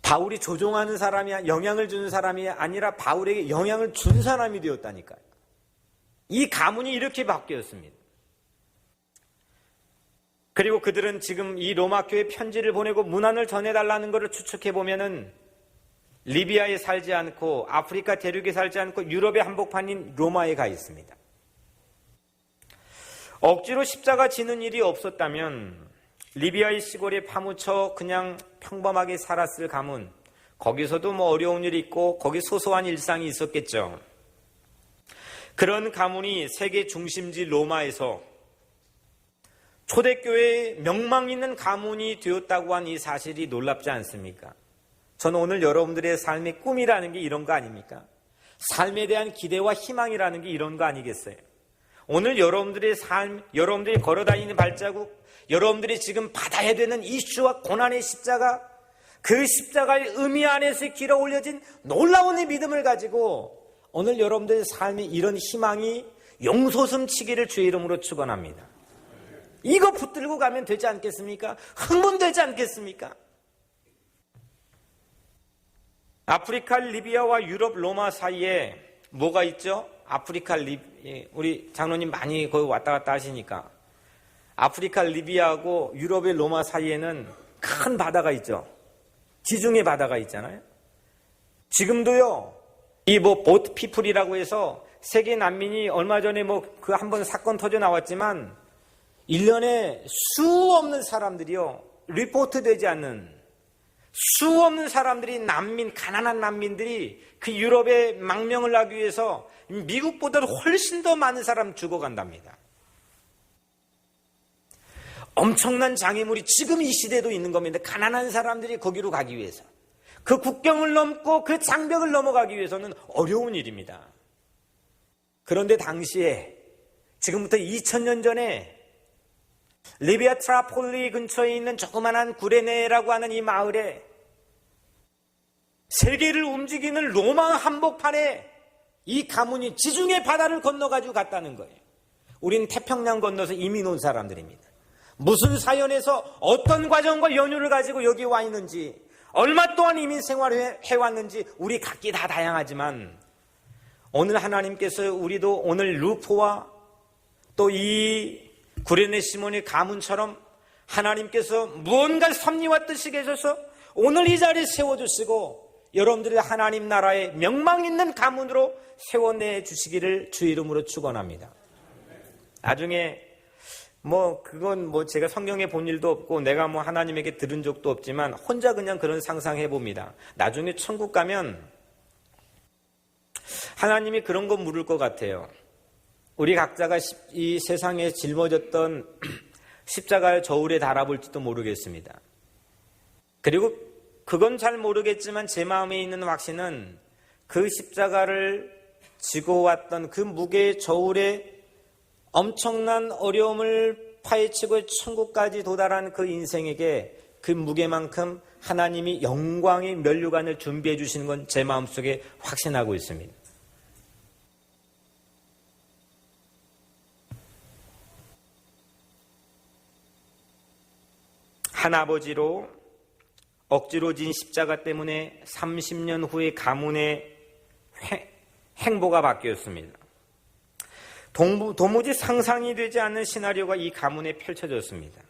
바울이 조종하는 사람이, 영향을 주는 사람이 아니라 바울에게 영향을 준 사람이 되었다니까요. 이 가문이 이렇게 바뀌었습니다. 그리고 그들은 지금 이 로마 교회 편지를 보내고 문안을 전해달라는 것을 추측해 보면은 리비아에 살지 않고 아프리카 대륙에 살지 않고 유럽의 한복판인 로마에 가 있습니다. 억지로 십자가 지는 일이 없었다면 리비아의 시골에 파묻혀 그냥 평범하게 살았을 가문, 거기서도 어려운 일이 있고 거기 소소한 일상이 있었겠죠. 그런 가문이 세계 중심지 로마에서 초대교회의 명망 있는 가문이 되었다고 한 이 사실이 놀랍지 않습니까? 저는 오늘 여러분들의 삶의 꿈이라는 게 이런 거 아닙니까? 삶에 대한 기대와 희망이라는 게 이런 거 아니겠어요? 오늘 여러분들의 삶, 여러분들이 걸어다니는 발자국, 여러분들이 지금 받아야 되는 이슈와 고난의 십자가, 그 십자가의 의미 안에서 길어 올려진 놀라운 이 믿음을 가지고 오늘 여러분들의 삶에 이런 희망이 용솟음치기를 주의 이름으로 축원합니다. 이거 붙들고 가면 되지 않겠습니까? 흥분되지 않겠습니까? 아프리카 리비아와 유럽 로마 사이에 뭐가 있죠? 아프리카 우리 장로님 많이 거기 왔다 갔다 하시니까 아프리카 리비아하고 유럽의 로마 사이에는 큰 바다가 있죠. 지중해 바다가 있잖아요. 지금도요, 이 보트 피플이라고 해서 세계 난민이 얼마 전에 그 한번 사건 터져 나왔지만 1년에 수 없는 사람들이요, 리포트 되지 않는 수 없는 사람들이 가난한 난민들이 그 유럽에 망명을 하기 위해서 미국보다 훨씬 더 많은 사람 죽어간답니다. 엄청난 장애물이 지금 이 시대도 있는 겁니다. 가난한 사람들이 거기로 가기 위해서. 그 국경을 넘고 그 장벽을 넘어가기 위해서는 어려운 일입니다. 그런데 당시에 지금부터 2000년 전에 리비아 트라폴리 근처에 있는 조그만한 구레네라고 하는 이 마을에 세계를 움직이는 로마 한복판에 이 가문이 지중해 바다를 건너가지고 갔다는 거예요. 우린 태평양 건너서 이민 온 사람들입니다. 무슨 사연에서 어떤 과정과 연유를 가지고 여기 와 있는지, 얼마 동안 이민 생활을 해왔는지 우리 각기 다 다양하지만 오늘 하나님께서 우리도 오늘 루포와 또 이 구레네 시몬의 가문처럼 하나님께서 무언가 섭리와 뜻이 계셔서 오늘 이 자리에 세워주시고 여러분들의 하나님 나라의 명망 있는 가문으로 세워내 주시기를 주의 이름으로 축원합니다. 나중에 그건 제가 성경에 본 일도 없고 내가 하나님에게 들은 적도 없지만 혼자 그냥 그런 상상해 봅니다. 나중에 천국 가면 하나님이 그런 거 물을 것 같아요. 우리 각자가 이 세상에 짊어졌던 십자가의 저울에 달아볼지도 모르겠습니다. 그리고 그건 잘 모르겠지만 제 마음에 있는 확신은 그 십자가를 지고 왔던 그 무게의 저울에 엄청난 어려움을 파헤치고 천국까지 도달한 그 인생에게 그 무게만큼 하나님이 영광의 면류관을 준비해 주시는 건 제 마음속에 확신하고 있습니다. 한 아버지로 억지로 진 십자가 때문에 30년 후에 가문의 행보가 바뀌었습니다. 도무지 상상이 되지 않는 시나리오가 이 가문에 펼쳐졌습니다.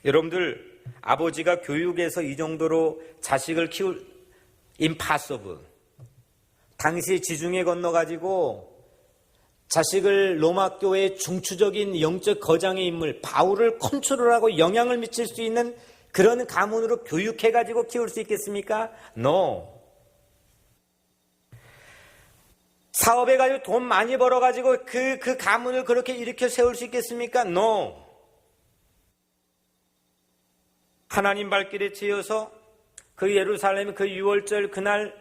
여러분들, 아버지가 교육에서 이 정도로 자식을 키울 impossible. 당시 지중해 건너가지고 자식을 로마 교회의 중추적인 영적 거장의 인물 바울을 컨트롤하고 영향을 미칠 수 있는 그런 가문으로 교육해가지고 키울 수 있겠습니까? No. 사업해가지고 돈 많이 벌어가지고 그 가문을 그렇게 일으켜 세울 수 있겠습니까? No. 하나님 발길에 치여서 그 예루살렘 그 유월절 그날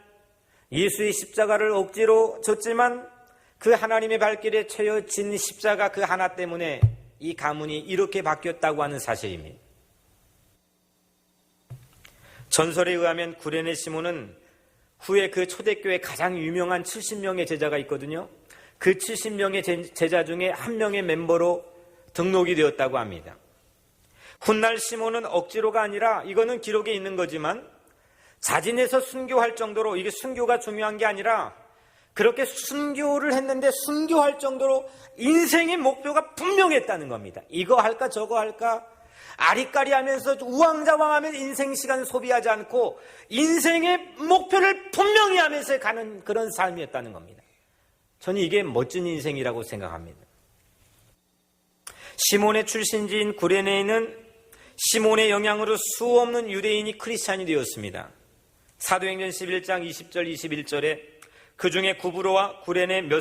예수의 십자가를 억지로 줬지만 그 하나님의 발길에 채여진 십자가 그 하나 때문에 이 가문이 이렇게 바뀌었다고 하는 사실입니다. 전설에 의하면 구레네 시몬은 후에 그 초대교회 가장 유명한 70명의 제자가 있거든요. 그 70명의 제자 중에 한 명의 멤버로 등록이 되었다고 합니다. 훗날 시몬은 억지로가 아니라 이거는 기록에 있는 거지만 자진해서 순교할 정도로, 이게 순교가 중요한 게 아니라 그렇게 순교를 했는데 순교할 정도로 인생의 목표가 분명했다는 겁니다. 이거 할까 저거 할까 아리까리하면서 우왕좌왕하면 인생 시간 소비하지 않고 인생의 목표를 분명히 하면서 가는 그런 삶이었다는 겁니다. 저는 이게 멋진 인생이라고 생각합니다. 시몬의 출신지인 구레네에는 시몬의 영향으로 수없는 유대인이 크리스찬이 되었습니다. 사도행전 11장 20절 21절에 그 중에 구브로와 구레네 몇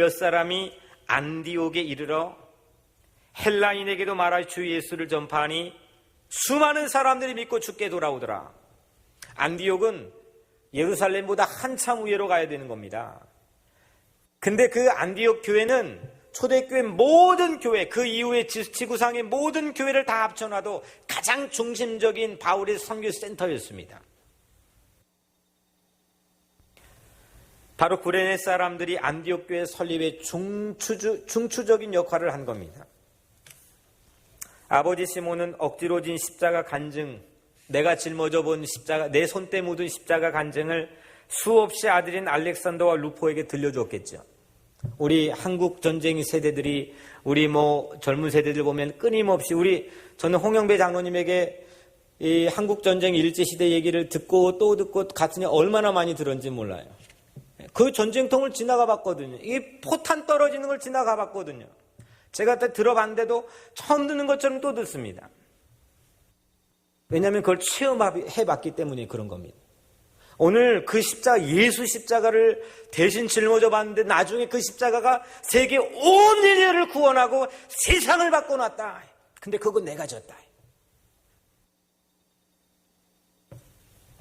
사람이 안디옥에 이르러 헬라인에게도 말하 주 예수를 전파하니 수많은 사람들이 믿고 주께 돌아오더라. 안디옥은 예루살렘보다 한참 위로 가야 되는 겁니다. 근데 그 안디옥 교회는 초대교회 모든 교회, 그 이후에 지구상의 모든 교회를 다 합쳐놔도 가장 중심적인 바울의 선교 센터였습니다. 바로 구레네 사람들이 안디옥 교회 설립의 중추적인 역할을 한 겁니다. 아버지 시몬은 억지로 진 십자가 간증, 내가 짊어져 본 십자가, 내 손때 묻은 십자가 간증을 수없이 아들인 알렉산더와 루포에게 들려줬겠죠. 우리 한국 전쟁 세대들이, 우리 젊은 세대들 보면 끊임없이 저는 홍영배 장로님에게 이 한국 전쟁 일제시대 얘기를 듣고 또 듣고 갔으니 얼마나 많이 들었는지 몰라요. 그 전쟁통을 지나가 봤거든요. 이 포탄 떨어지는 걸 지나가 봤거든요. 제가 들어봤는데도 처음 듣는 것처럼 또 듣습니다. 왜냐하면 그걸 체험해봤기 때문에 그런 겁니다. 오늘 그 십자가, 예수 십자가를 대신 짊어져 봤는데 나중에 그 십자가가 세계 온 인류를 구원하고 세상을 바꿔놨다. 근데 그건 내가 졌다.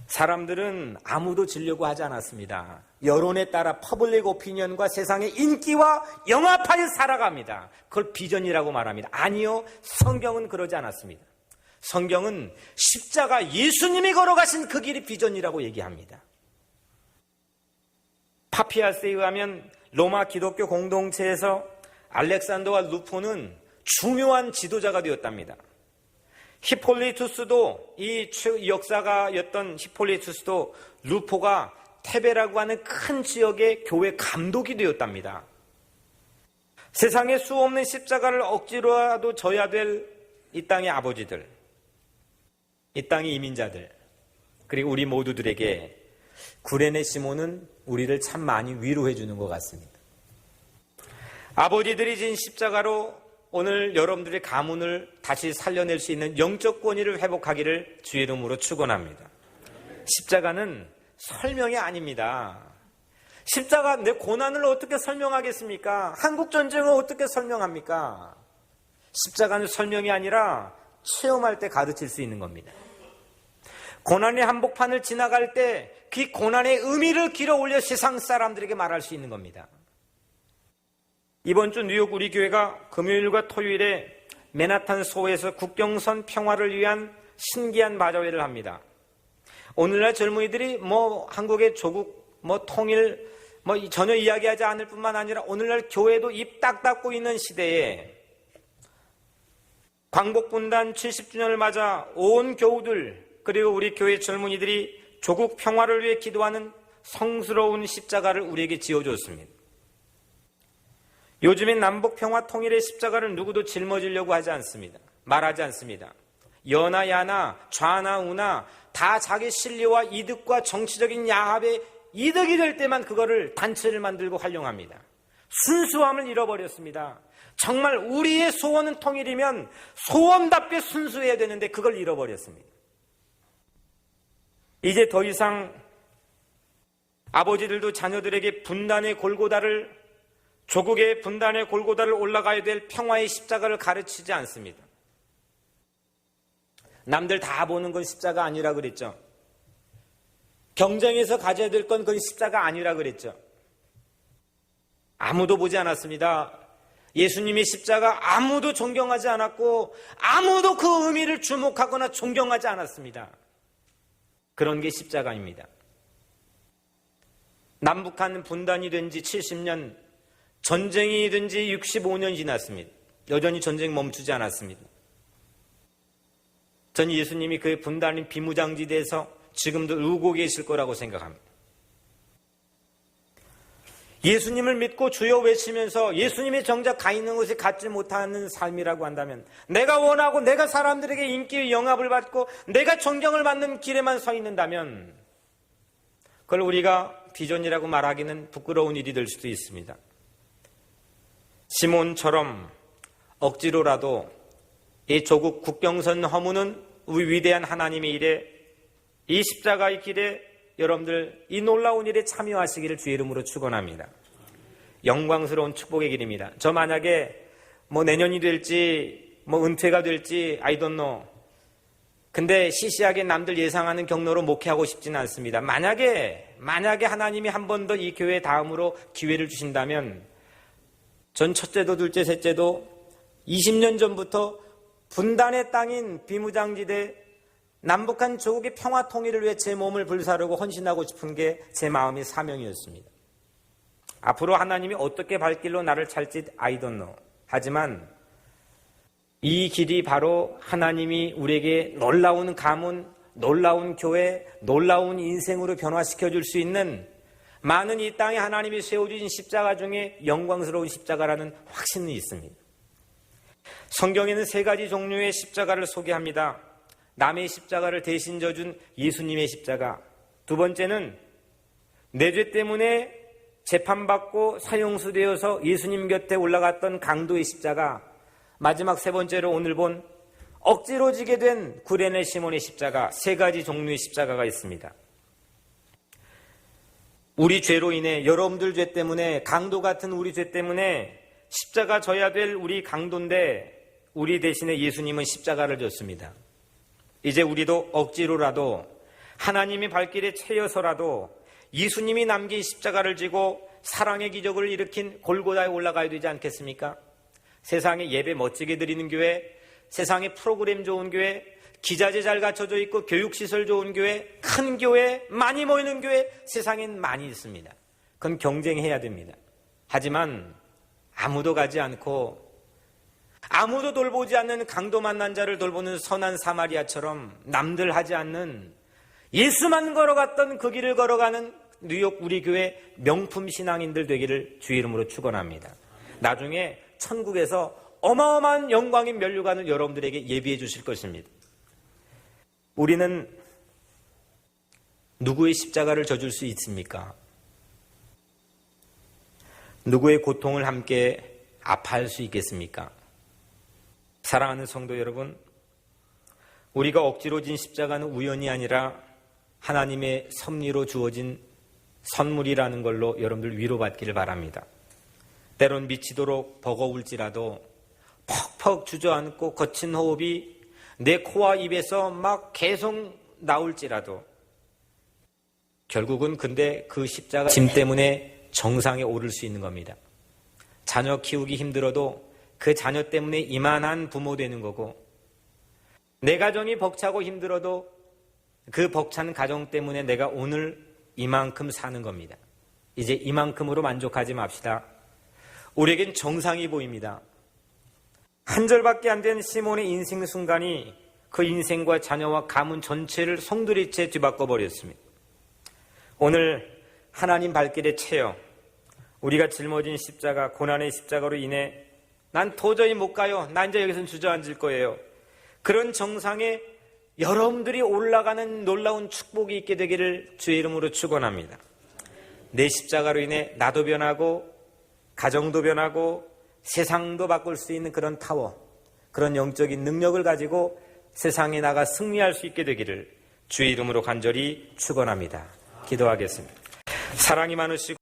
사람들은 아무도 지려고 하지 않았습니다. 여론에 따라 퍼블릭 오피니언과 세상의 인기와 영합하여 살아갑니다. 그걸 비전이라고 말합니다. 아니요, 성경은 그러지 않았습니다. 성경은 십자가, 예수님이 걸어가신 그 길이 비전이라고 얘기합니다. 파피아스에 의하면 로마 기독교 공동체에서 알렉산더와 루포는 중요한 지도자가 되었답니다. 히폴리투스도, 이 역사가였던 히폴리투스도 루포가 테베라고 하는 큰 지역의 교회 감독이 되었답니다. 세상에 수없는 십자가를 억지로라도 져야 될 이 땅의 아버지들, 이 땅의 이민자들, 그리고 우리 모두들에게 구레네 시몬은 우리를 참 많이 위로해 주는 것 같습니다. 아버지들이 진 십자가로 오늘 여러분들의 가문을 다시 살려낼 수 있는 영적 권위를 회복하기를 주의 이름으로 축원합니다. 십자가는 설명이 아닙니다. 십자가, 내 고난을 어떻게 설명하겠습니까? 한국 전쟁을 어떻게 설명합니까? 십자가는 설명이 아니라 체험할 때 가르칠 수 있는 겁니다. 고난의 한복판을 지나갈 때 그 고난의 의미를 길어 올려 세상 사람들에게 말할 수 있는 겁니다. 이번 주 뉴욕 우리 교회가 금요일과 토요일에 맨하탄 소에서 국경선 평화를 위한 신기한 마저회를 합니다. 오늘날 젊은이들이 한국의 조국, 통일, 전혀 이야기하지 않을 뿐만 아니라 오늘날 교회도 입 딱 닫고 있는 시대에 광복분단 70주년을 맞아 온 교우들, 그리고 우리 교회 젊은이들이 조국 평화를 위해 기도하는 성스러운 십자가를 우리에게 지어줬습니다. 요즘엔 남북 평화 통일의 십자가를 누구도 짊어지려고 하지 않습니다. 말하지 않습니다. 여나 야나 좌나 우나 다 자기 신리와 이득과 정치적인 야합에 이득이 될 때만 그거를 단체를 만들고 활용합니다. 순수함을 잃어버렸습니다. 정말 우리의 소원은 통일이면 소원답게 순수해야 되는데 그걸 잃어버렸습니다. 이제 더 이상 아버지들도 자녀들에게 분단의 골고다를, 조국의 분단의 골고다를 올라가야 될 평화의 십자가를 가르치지 않습니다. 남들 다 보는 건 십자가 아니라 그랬죠. 경쟁에서 가져야 될 건 그건 십자가 아니라 그랬죠. 아무도 보지 않았습니다. 예수님의 십자가 아무도 존경하지 않았고 아무도 그 의미를 주목하거나 존경하지 않았습니다. 그런 게 십자가입니다. 남북한 분단이 된 지 70년, 전쟁이 된 지 65년 지났습니다. 여전히 전쟁 멈추지 않았습니다. 전 예수님이 그 분단인 비무장지대에서 지금도 울고 계실 거라고 생각합니다. 예수님을 믿고 주여 외치면서 예수님이 정작 가 있는 곳에 갖지 못하는 삶이라고 한다면, 내가 원하고 내가 사람들에게 인기의 영합을 받고 내가 존경을 받는 길에만 서 있는다면 그걸 우리가 비전이라고 말하기는 부끄러운 일이 될 수도 있습니다. 시몬처럼 억지로라도 이 조국 국경선 허무는 우리 위대한 하나님의 일에, 이 십자가의 길에 여러분들 이 놀라운 일에 참여하시기를 주의 이름으로 축원합니다. 영광스러운 축복의 길입니다. 저 만약에 내년이 될지 은퇴가 될지 I don't know. 근데 시시하게 남들 예상하는 경로로 목회하고 싶지는 않습니다. 만약에 하나님이 한 번 더 이 교회 다음으로 기회를 주신다면 전 첫째도 둘째 셋째도 20년 전부터 분단의 땅인 비무장지대 남북한 조국의 평화 통일을 위해 제 몸을 불사르고 헌신하고 싶은 게 제 마음의 사명이었습니다. 앞으로 하나님이 어떻게 발길로 나를 찰지 I don't know. 하지만 이 길이 바로 하나님이 우리에게 놀라운 가문, 놀라운 교회, 놀라운 인생으로 변화시켜 줄 수 있는 많은 이 땅에 하나님이 세워주신 십자가 중에 영광스러운 십자가라는 확신이 있습니다. 성경에는 세 가지 종류의 십자가를 소개합니다. 남의 십자가를 대신 져준 예수님의 십자가. 두 번째는 내 죄 때문에 재판받고 사형수되어서 예수님 곁에 올라갔던 강도의 십자가. 마지막 세 번째로 오늘 본 억지로 지게 된 구레네 시몬의 십자가. 세 가지 종류의 십자가가 있습니다. 우리 죄로 인해, 여러분들 죄 때문에, 강도 같은 우리 죄 때문에 십자가 져야 될 우리 강도인데 우리 대신에 예수님은 십자가를 졌습니다. 이제 우리도 억지로라도 하나님의 발길에 채여서라도 예수님이 남긴 십자가를 지고 사랑의 기적을 일으킨 골고다에 올라가야 되지 않겠습니까? 세상에 예배 멋지게 드리는 교회, 세상에 프로그램 좋은 교회, 기자재 잘 갖춰져 있고 교육시설 좋은 교회, 큰 교회, 많이 모이는 교회, 세상엔 많이 있습니다. 그건 경쟁해야 됩니다. 하지만 아무도 가지 않고 아무도 돌보지 않는 강도 만난 자를 돌보는 선한 사마리아처럼 남들 하지 않는 예수만 걸어갔던 그 길을 걸어가는 뉴욕 우리 교회 명품 신앙인들 되기를 주의 이름으로 축원합니다. 나중에 천국에서 어마어마한 영광인 면류관을 여러분들에게 예비해 주실 것입니다. 우리는 누구의 십자가를 져줄 수 있습니까? 누구의 고통을 함께 아파할 수 있겠습니까? 사랑하는 성도 여러분, 우리가 억지로 진 십자가는 우연이 아니라 하나님의 섭리로 주어진 선물이라는 걸로 여러분들 위로받기를 바랍니다. 때론 미치도록 버거울지라도 퍽퍽 주저앉고 거친 호흡이 내 코와 입에서 막 계속 나올지라도 결국은 근데 그 십자가 짐 때문에 정상에 오를 수 있는 겁니다. 자녀 키우기 힘들어도 그 자녀 때문에 이만한 부모 되는 거고, 내 가정이 벅차고 힘들어도 그 벅찬 가정 때문에 내가 오늘 이만큼 사는 겁니다. 이제 이만큼으로 만족하지 맙시다. 우리에겐 정상이 보입니다. 한 절밖에 안 된 시몬의 인생 순간이 그 인생과 자녀와 가문 전체를 송두리째 뒤바꿔 버렸습니다. 오늘 하나님 발길에 채여 우리가 짊어진 십자가, 고난의 십자가로 인해 난 도저히 못 가요. 난 이제 여기서 주저앉을 거예요. 그런 정상에 여러분들이 올라가는 놀라운 축복이 있게 되기를 주의 이름으로 축원합니다. 내 십자가로 인해 나도 변하고 가정도 변하고 세상도 바꿀 수 있는 그런 타워, 그런 영적인 능력을 가지고 세상에 나가 승리할 수 있게 되기를 주의 이름으로 간절히 축원합니다. 기도하겠습니다. 사랑이 많으시고